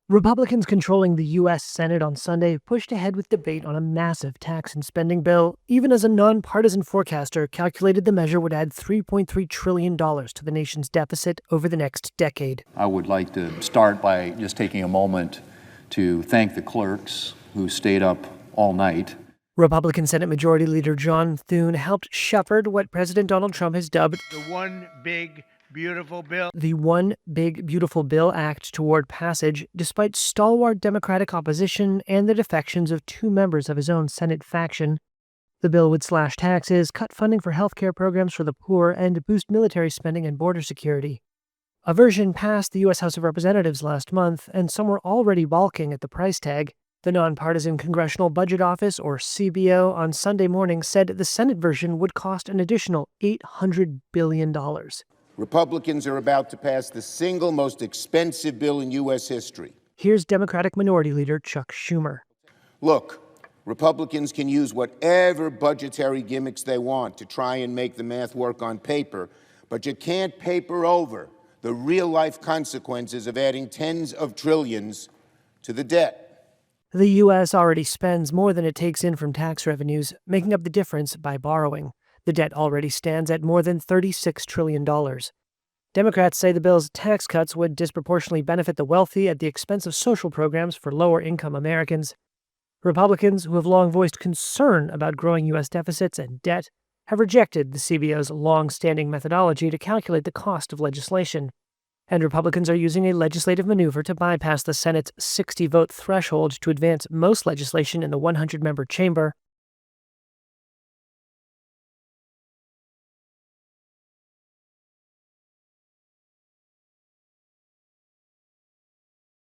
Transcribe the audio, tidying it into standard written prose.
Republicans controlling the U.S. Senate on Sunday pushed ahead with debate on a massive tax and spending bill, even as a nonpartisan forecaster calculated the measure would add $3.3 trillion to the nation's deficit over the next decade. I would like to start by just taking a moment to thank the clerks who stayed up all night. Republican Senate Majority Leader John Thune helped shepherd what President Donald Trump has dubbed the One Big Beautiful Bill. The One Big Beautiful Bill Act toward passage, despite stalwart Democratic opposition and the defections of two members of his own Senate faction. The bill would slash taxes, cut funding for health care programs for the poor, and boost military spending and border security. A version passed the U.S. House of Representatives last month, and some were already balking at the price tag. The Nonpartisan Congressional Budget Office, or CBO, on Sunday morning said the Senate version would cost an additional $800 billion. Republicans are about to pass the single most expensive bill in U.S. history. Here's Democratic Minority Leader Chuck Schumer. Look, Republicans can use whatever budgetary gimmicks they want to try and make the math work on paper, but you can't paper over the real-life consequences of adding tens of trillions to the debt. The U.S. already spends more than it takes in from tax revenues, making up the difference by borrowing. The debt already stands at more than $36 trillion. Democrats say the bill's tax cuts would disproportionately benefit the wealthy at the expense of social programs for lower-income Americans. Republicans, who have long voiced concern about growing U.S. deficits and debt, have rejected the CBO's long-standing methodology to calculate the cost of legislation. And Republicans are using a legislative maneuver to bypass the Senate's 60-vote threshold to advance most legislation in the 100-member chamber.